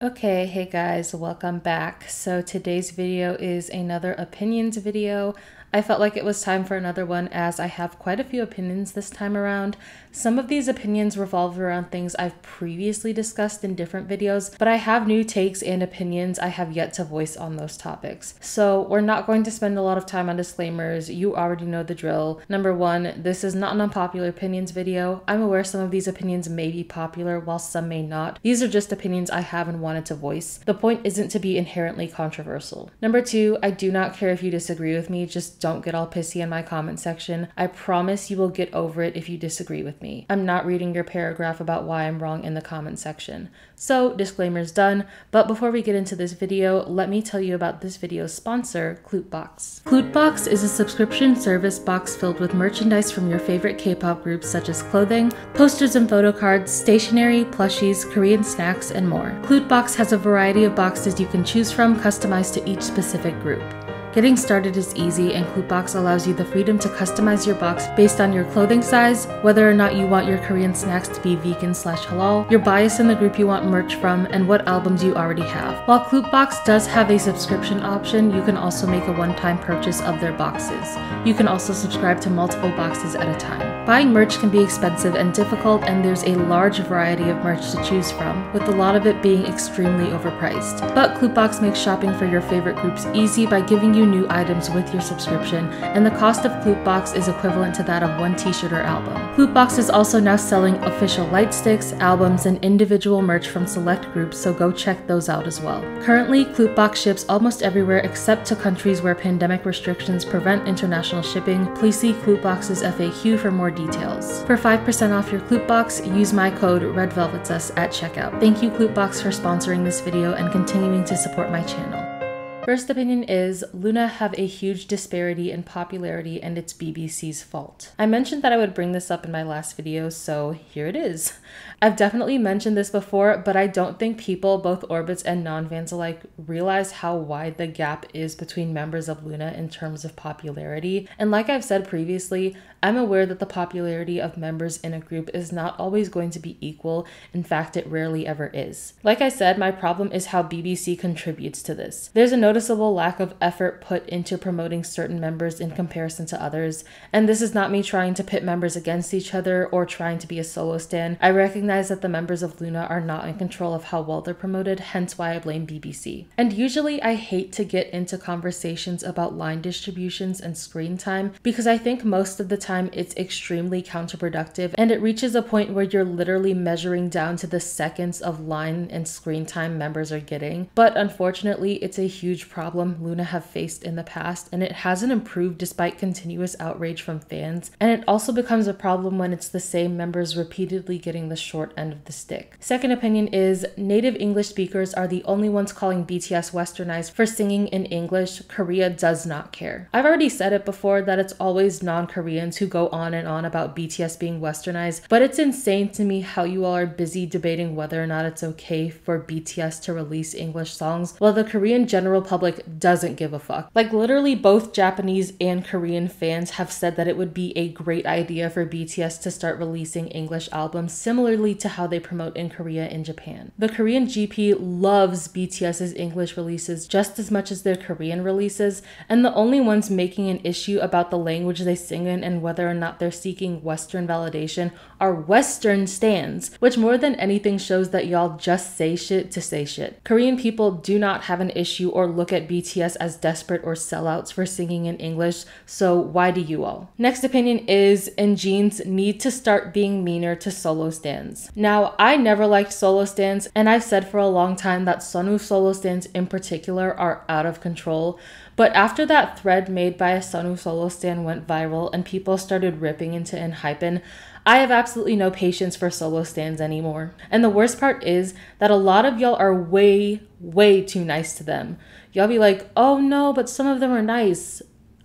Okay, hey guys, welcome back. So today's video is another opinions video. I felt like it was time for another one as I have quite a few opinions this time around. Some of these opinions revolve around things I've previously discussed in different videos, but I have new takes and opinions I have yet to voice on those topics. So we're not going to spend a lot of time on disclaimers. You already know the drill. Number one, this is not an unpopular opinions video. I'm aware some of these opinions may be popular while some may not. These are just opinions I have and wanted to voice. The point isn't to be inherently controversial. Number two, I do not care if you disagree with me, just don't get all pissy in my comment section. I promise you will get over it if you disagree with me. I'm not reading your paragraph about why I'm wrong in the comment section. So, disclaimer's done, but before we get into this video, let me tell you about this video's sponsor, Kpop. Kpop is a subscription service box filled with merchandise from your favorite K-pop groups such as clothing, posters and photo cards, stationery, plushies, Korean snacks, and more. Kpop has a variety of boxes you can choose from, customized to each specific group. Getting started is easy, and Kpop allows you the freedom to customize your box based on your clothing size, whether or not you want your Korean snacks to be vegan/halal, your bias in the group you want merch from, and what albums you already have. While Kpop does have a subscription option, you can also make a one-time purchase of their boxes. You can also subscribe to multiple boxes at a time. Buying merch can be expensive and difficult, and there's a large variety of merch to choose from, with a lot of it being extremely overpriced. But Kpop makes shopping for your favorite groups easy by giving you new items with your subscription, and the cost of Kpop is equivalent to that of one t-shirt or album. Kpop is also now selling official light sticks, albums, and individual merch from select groups, so go check those out as well. Currently, Kpop ships almost everywhere except to countries where pandemic restrictions prevent international shipping. Please see Kpop's FAQ for more details. For 5% off your Kpop, use my code REDVELVETS at checkout. Thank you Kpop for sponsoring this video and continuing to support my channel. First opinion is, loona have a huge disparity in popularity and it's BBC's fault. I mentioned that I would bring this up in my last video, so here it is. I've definitely mentioned this before, but I don't think people, both orbits and non-fans alike, realize how wide the gap is between members of loona in terms of popularity. And like I've said previously, I'm aware that the popularity of members in a group is not always going to be equal. In fact, it rarely ever is. Like I said, my problem is how BBC contributes to this. There's a noticeable lack of effort put into promoting certain members in comparison to others, and this is not me trying to pit members against each other or trying to be a solo stan. I recognize that the members of loona are not in control of how well they're promoted, hence why I blame BBC. And usually I hate to get into conversations about line distributions and screen time because I think most of the time it's extremely counterproductive, and it reaches a point where you're literally measuring down to the seconds of line and screen time members are getting. But unfortunately, it's a huge problem loona have faced in the past, and it hasn't improved despite continuous outrage from fans, and it also becomes a problem when it's the same members repeatedly getting the short end of the stick. Second opinion is, native English speakers are the only ones calling BTS westernized for singing in English. Korea does not care. I've already said it before that it's always non-Koreans who go on and on about BTS being westernized, but it's insane to me how you all are busy debating whether or not it's okay for BTS to release English songs while the Korean general public doesn't give a fuck. Like literally both Japanese and Korean fans have said that it would be a great idea for BTS to start releasing English albums similarly to how they promote in Korea and Japan. The Korean GP loves BTS's English releases just as much as their Korean releases, and the only ones making an issue about the language they sing in and whether or not they're seeking Western validation are Western stans, which more than anything shows that y'all just say shit to say shit. Korean people do not have an issue or look at BTS as desperate or sellouts for singing in English, so why do you all? Next opinion is, enhypens need to start being meaner to solo stans. Now, I never liked solo stans, and I've said for a long time that sunoo solo stans in particular are out of control. But after that thread made by a sunoo solo stan went viral and people started ripping into enhypen, I have absolutely no patience for solo stans anymore. And the worst part is that a lot of y'all are way too nice to them. Y'all be like, oh no, but some of them are nice.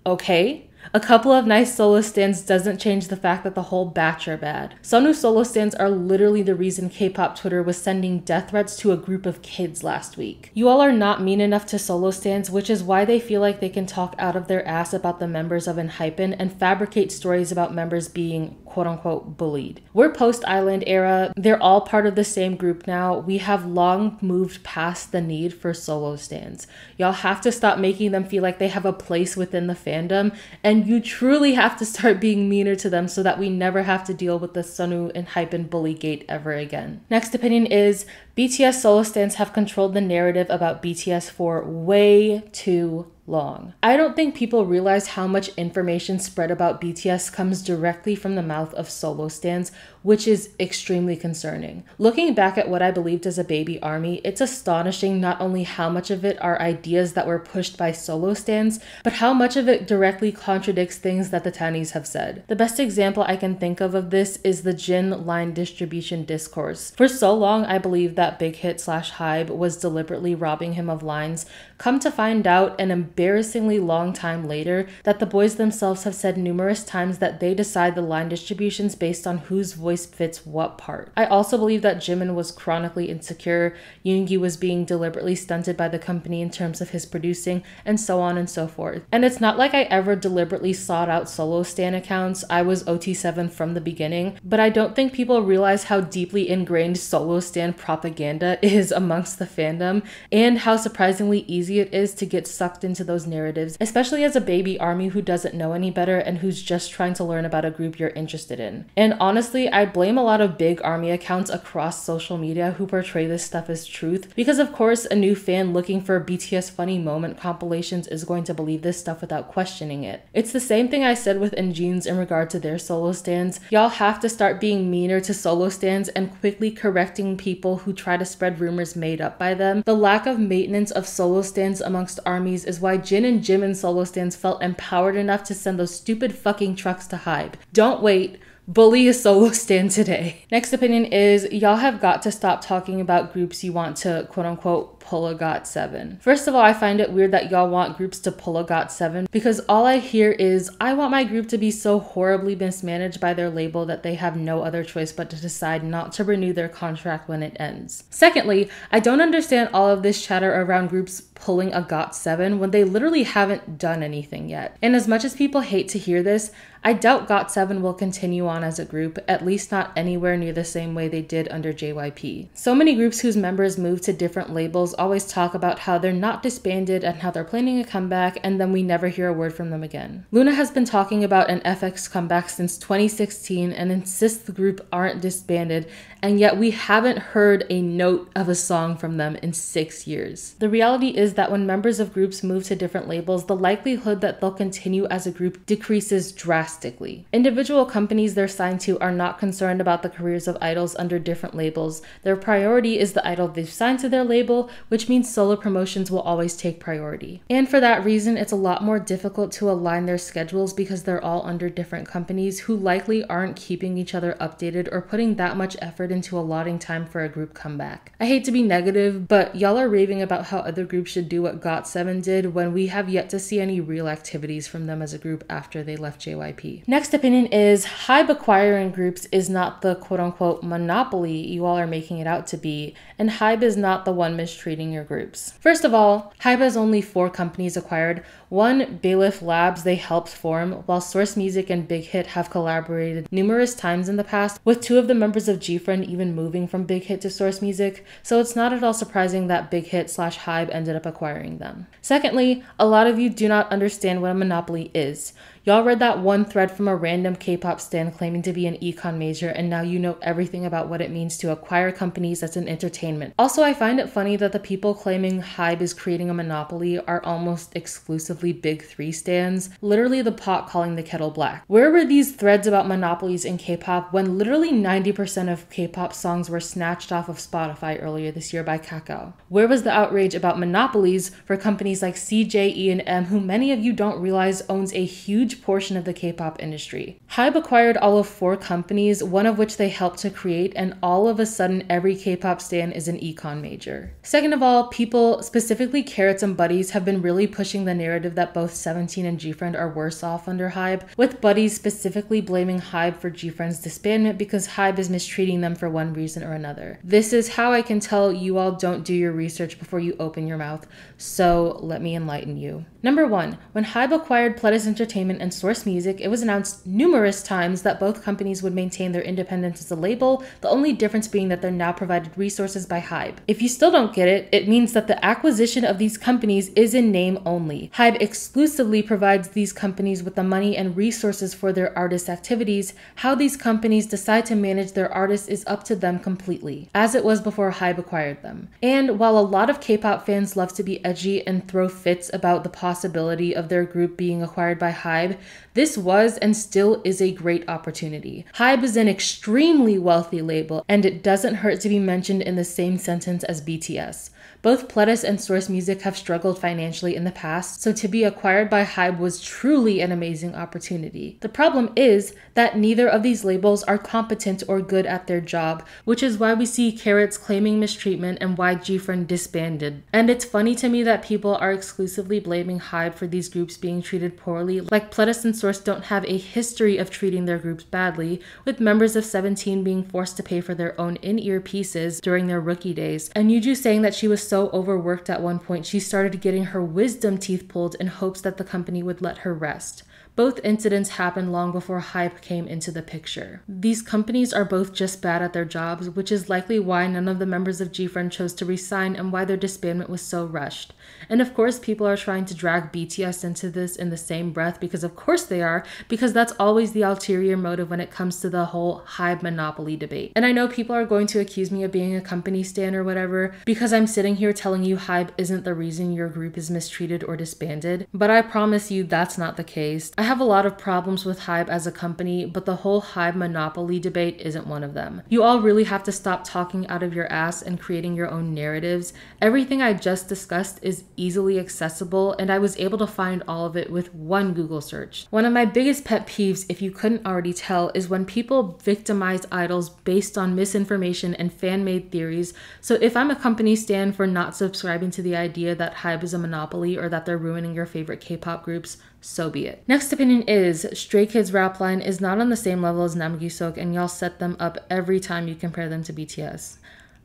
Okay. A couple of nice solo stans doesn't change the fact that the whole batch are bad. Sunoo solo stans are literally the reason K-pop Twitter was sending death threats to a group of kids last week. You all are not mean enough to solo stans, which is why they feel like they can talk out of their ass about the members of enhypen and fabricate stories about members being quote unquote bullied. We're post-island era. They're all part of the same group now. We have long moved past the need for solo stans. Y'all have to stop making them feel like they have a place within the fandom, and you truly have to start being meaner to them so that we never have to deal with the sunoo and enhypen bully gate ever again. Next opinion is BTS solo stans have controlled the narrative about BTS for way too long. I don't think people realize how much information spread about BTS comes directly from the mouth of solo stans, which is extremely concerning. Looking back at what I believed as a baby army, it's astonishing not only how much of it are ideas that were pushed by solo stans, but how much of it directly contradicts things that the Tannies have said. The best example I can think of this is the Jin line distribution discourse. For so long, I believed that Big Hit / Hybe was deliberately robbing him of lines. Come to find out an embarrassingly long time later that the boys themselves have said numerous times that they decide the line distributions based on whose voice fits what part. I also believe that Jimin was chronically insecure, Yoongi was being deliberately stunted by the company in terms of his producing, and so on and so forth. And it's not like I ever deliberately sought out solo stan accounts. I was OT7 from the beginning, but I don't think people realize how deeply ingrained solo stan propaganda is amongst the fandom, and how surprisingly easy it is to get sucked into those narratives, especially as a baby army who doesn't know any better and who's just trying to learn about a group you're interested in. And honestly, I blame a lot of big army accounts across social media who portray this stuff as truth, because of course a new fan looking for BTS funny moment compilations is going to believe this stuff without questioning it. It's the same thing I said with NJeans in regard to their solo stans. Y'all have to start being meaner to solo stans and quickly correcting people who try to spread rumors made up by them. The lack of maintenance of solo stans amongst armies is why Jin and Jimin solo stans felt empowered enough to send those stupid fucking trucks to Hybe. Don't wait. Bully a solo stan today. Next opinion is y'all have got to stop talking about groups you want to quote unquote pull a GOT7. First of all, I find it weird that y'all want groups to pull a GOT7 because all I hear is I want my group to be so horribly mismanaged by their label that they have no other choice but to decide not to renew their contract when it ends. Secondly, I don't understand all of this chatter around groups pulling a GOT7 when they literally haven't done anything yet. And as much as people hate to hear this, I doubt GOT7 will continue on as a group, at least not anywhere near the same way they did under JYP. So many groups whose members move to different labels always talk about how they're not disbanded and how they're planning a comeback, and then we never hear a word from them again. Loona has been talking about an FX comeback since 2016 and insists the group aren't disbanded, and yet we haven't heard a note of a song from them in 6 years. The reality is that when members of groups move to different labels, the likelihood that they'll continue as a group decreases drastically. Individual companies they're signed to are not concerned about the careers of idols under different labels. Their priority is the idol they've signed to their label, which means solo promotions will always take priority. And for that reason, it's a lot more difficult to align their schedules because they're all under different companies who likely aren't keeping each other updated or putting that much effort into allotting time for a group comeback. I hate to be negative, but y'all are raving about how other groups should do what GOT7 did when we have yet to see any real activities from them as a group after they left JYP. Next opinion is Hybe acquiring groups is not the quote-unquote monopoly you all are making it out to be, and Hybe is not the one mistreating your groups. First of all, Hybe has only 4 companies acquired. One, Bailiff Labs, they helped form, while Source Music and Big Hit have collaborated numerous times in the past, with 2 of the members of G-Friend even moving from Big Hit to Source Music, so it's not at all surprising that Big Hit / Hybe ended up acquiring them. Secondly, a lot of you do not understand what a monopoly is. Y'all read that one thread from a random K-pop stan claiming to be an econ major, and now you know everything about what it means to acquire companies as an entertainment. Also, I find it funny that the people claiming Hybe is creating a monopoly are almost exclusively Big 3 stans, literally the pot calling the kettle black. Where were these threads about monopolies in K-pop when literally 90% of K-pop songs were snatched off of Spotify earlier this year by Kakao? Where was the outrage about monopolies for companies like CJ, E&M, who many of you don't realize owns a huge portion of the K-pop industry? Hybe acquired all of 4 companies, one of which they helped to create, and all of a sudden every K-pop stan is an econ major. Second of all, people, specifically Carrots and Buddies, have been really pushing the narrative that both 17 and G-Friend are worse off under Hybe, with Buddies specifically blaming Hybe for G-Friend's disbandment because Hybe is mistreating them for one reason or another. This is how I can tell you all don't do your research before you open your mouth, so let me enlighten you. Number 1, when Hybe acquired Pledis Entertainment and Source Music, it was announced numerous times that both companies would maintain their independence as a label, the only difference being that they're now provided resources by HYBE. If you still don't get it, it means that the acquisition of these companies is in name only. HYBE exclusively provides these companies with the money and resources for their artist activities. How these companies decide to manage their artists is up to them completely, as it was before HYBE acquired them. And while a lot of K-pop fans love to be edgy and throw fits about the possibility of their group being acquired by HYBE, this was and still is a great opportunity. HYBE is an extremely wealthy label, and it doesn't hurt to be mentioned in the same sentence as BTS. Both Pledis and Source Music have struggled financially in the past, so to be acquired by HYBE was truly an amazing opportunity. The problem is that neither of these labels are competent or good at their job, which is why we see Carrots claiming mistreatment and why GFriend disbanded. And it's funny to me that people are exclusively blaming HYBE for these groups being treated poorly, like Pledis and Source don't have a history of treating their groups badly, with members of 17 being forced to pay for their own in-ear pieces during their rookie days, and Yuju saying that she was so overworked at one point she started getting her wisdom teeth pulled in hopes that the company would let her rest. Both incidents happened long before HYBE came into the picture. These companies are both just bad at their jobs, which is likely why none of the members of GFriend chose to resign and why their disbandment was so rushed. And of course, people are trying to drag BTS into this in the same breath, because of course they are, because that's always the ulterior motive when it comes to the whole HYBE monopoly debate. And I know people are going to accuse me of being a company stan or whatever, because I'm sitting here telling you HYBE isn't the reason your group is mistreated or disbanded, but I promise you that's not the case. I have a lot of problems with HYBE as a company, but the whole HYBE monopoly debate isn't one of them. You all really have to stop talking out of your ass and creating your own narratives. Everything I just discussed is easily accessible, and I was able to find all of it with one Google search. One of my biggest pet peeves, if you couldn't already tell, is when people victimize idols based on misinformation and fan-made theories. So if I'm a company stan for not subscribing to the idea that HYBE is a monopoly or that they're ruining your favorite K-pop groups, so be it. Next opinion is, Stray Kids' rap line is not on the same level as Namjoon, and y'all set them up every time you compare them to BTS.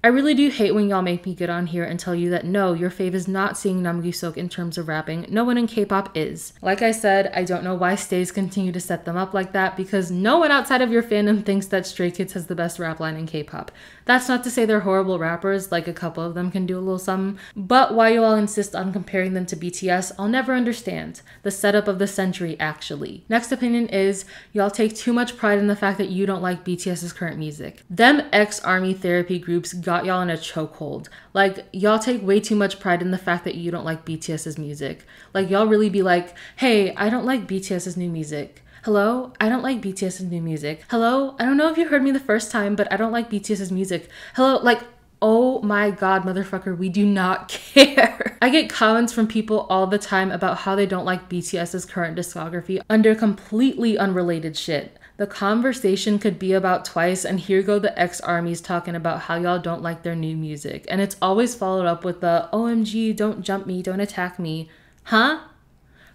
I really do hate when y'all make me get on here and tell you that no, your fave is not seeing Namjoon in terms of rapping. No one in K-pop is. Like I said, I don't know why stays continue to set them up like that, because no one outside of your fandom thinks that Stray Kids has the best rap line in K-pop. That's not to say they're horrible rappers, like a couple of them can do a little something, but why you all insist on comparing them to BTS, I'll never understand. The setup of the century, actually. Next opinion is, y'all take too much pride in the fact that you don't like BTS's current music. Them ex-army therapy groups got y'all in a chokehold. Like, y'all take way too much pride in the fact that you don't like BTS's music. Like, y'all really be like, hey, I don't like BTS's new music. Hello? I don't like BTS's new music. Hello? I don't know if you heard me the first time, but I don't like BTS's music. Hello? Like, oh my god, motherfucker, we do not care. I get comments from people all the time about how they don't like BTS's current discography under completely unrelated shit. The conversation could be about twice, and here go the ex-armies talking about how y'all don't like their new music. And it's always followed up with the, OMG, don't jump me, don't attack me. Huh?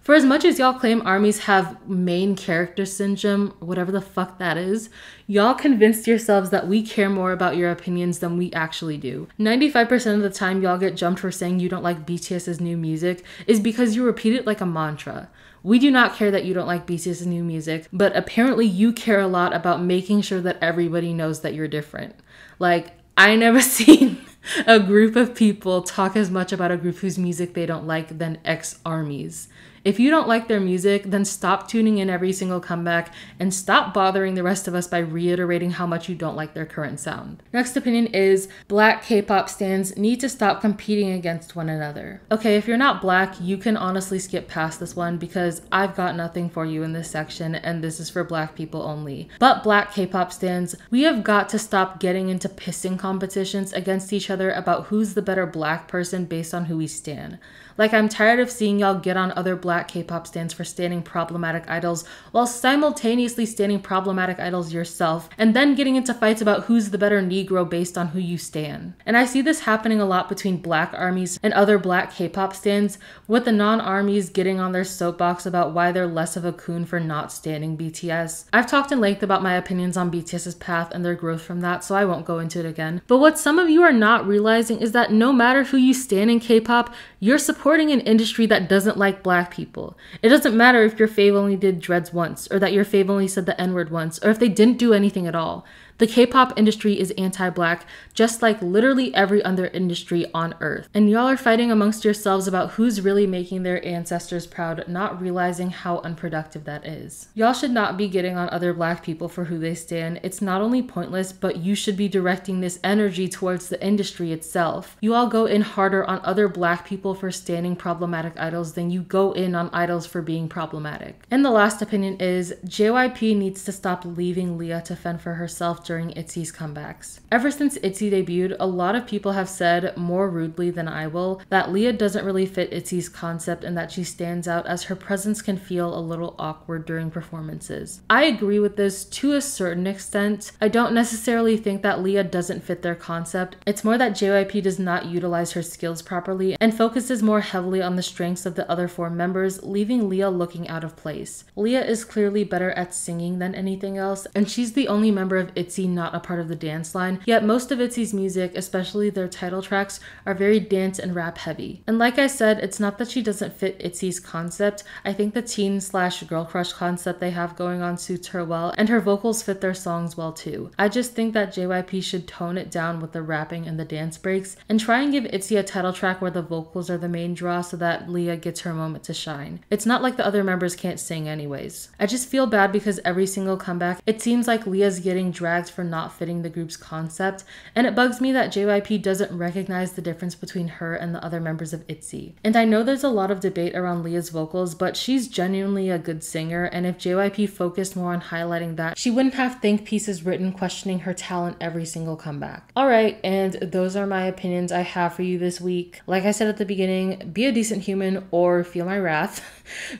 For as much as y'all claim armies have main character syndrome, whatever the fuck that is, y'all convinced yourselves that we care more about your opinions than we actually do. 95% of the time y'all get jumped for saying you don't like BTS's new music is because you repeat it like a mantra. We do not care that you don't like BTS's new music, but apparently you care a lot about making sure that everybody knows that you're different. Like, I never seen a group of people talk as much about a group whose music they don't like than ex-armies. If you don't like their music, then stop tuning in every single comeback and stop bothering the rest of us by reiterating how much you don't like their current sound. Next opinion is, black K-pop stans need to stop competing against one another. Okay, if you're not black, you can honestly skip past this one because I've got nothing for you in this section and this is for black people only. But black K-pop stans, we have got to stop getting into pissing competitions against each other about who's the better black person based on who we stan. Like, I'm tired of seeing y'all get on other black K-pop stans for standing problematic idols while simultaneously standing problematic idols yourself, and then getting into fights about who's the better Negro based on who you stan. And I see this happening a lot between black armies and other black K-pop stans, with the non-armies getting on their soapbox about why they're less of a coon for not standing BTS. I've talked in length about my opinions on BTS's path and their growth from that, so I won't go into it again. But what some of you are not realizing is that no matter who you stan in K-pop, you're supporting an industry that doesn't like black people. people. It doesn't matter if your fave only did dreads once, or that your fave only said the N-word once, or if they didn't do anything at all. The K-pop industry is anti-black, just like literally every other industry on earth. And y'all are fighting amongst yourselves about who's really making their ancestors proud, not realizing how unproductive that is. Y'all should not be getting on other black people for who they stand. It's not only pointless, but you should be directing this energy towards the industry itself. You all go in harder on other black people for standing problematic idols than you go in on idols for being problematic. And the last opinion is, JYP needs to stop leaving Leah to fend for herself during ITZY's comebacks. Ever since ITZY debuted, a lot of people have said, more rudely than I will, that Leah doesn't really fit ITZY's concept and that she stands out as her presence can feel a little awkward during performances. I agree with this to a certain extent. I don't necessarily think that Leah doesn't fit their concept. It's more that JYP does not utilize her skills properly and focuses more heavily on the strengths of the other 4 members, leaving Leah looking out of place. Leah is clearly better at singing than anything else, and she's the only member of ITZY not a part of the dance line, yet most of ITZY's music, especially their title tracks, are very dance and rap heavy. And like I said, it's not that she doesn't fit ITZY's concept. I think the teen/girl crush concept they have going on suits her well, and her vocals fit their songs well too. I just think that JYP should tone it down with the rapping and the dance breaks, and try and give ITZY a title track where the vocals are the main draw so that Leah gets her moment to shine. It's not like the other members can't sing anyways. I just feel bad because every single comeback, it seems like Leah's getting dragged for not fitting the group's concept, and it bugs me that JYP doesn't recognize the difference between her and the other members of ITZY. And I know there's a lot of debate around Leah's vocals, but she's genuinely a good singer, and if JYP focused more on highlighting that, she wouldn't have think pieces written questioning her talent every single comeback. Alright, and those are my opinions I have for you this week. Like I said at the beginning, be a decent human or feel my wrath.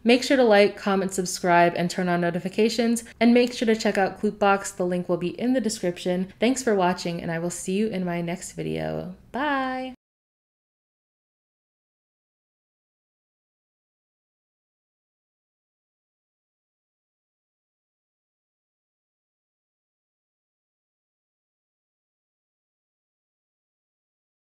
Make sure to like, comment, subscribe, and turn on notifications, and make sure to check out Kpop. The link will be in the description. Thanks for watching, and I will see you in my next video. Bye!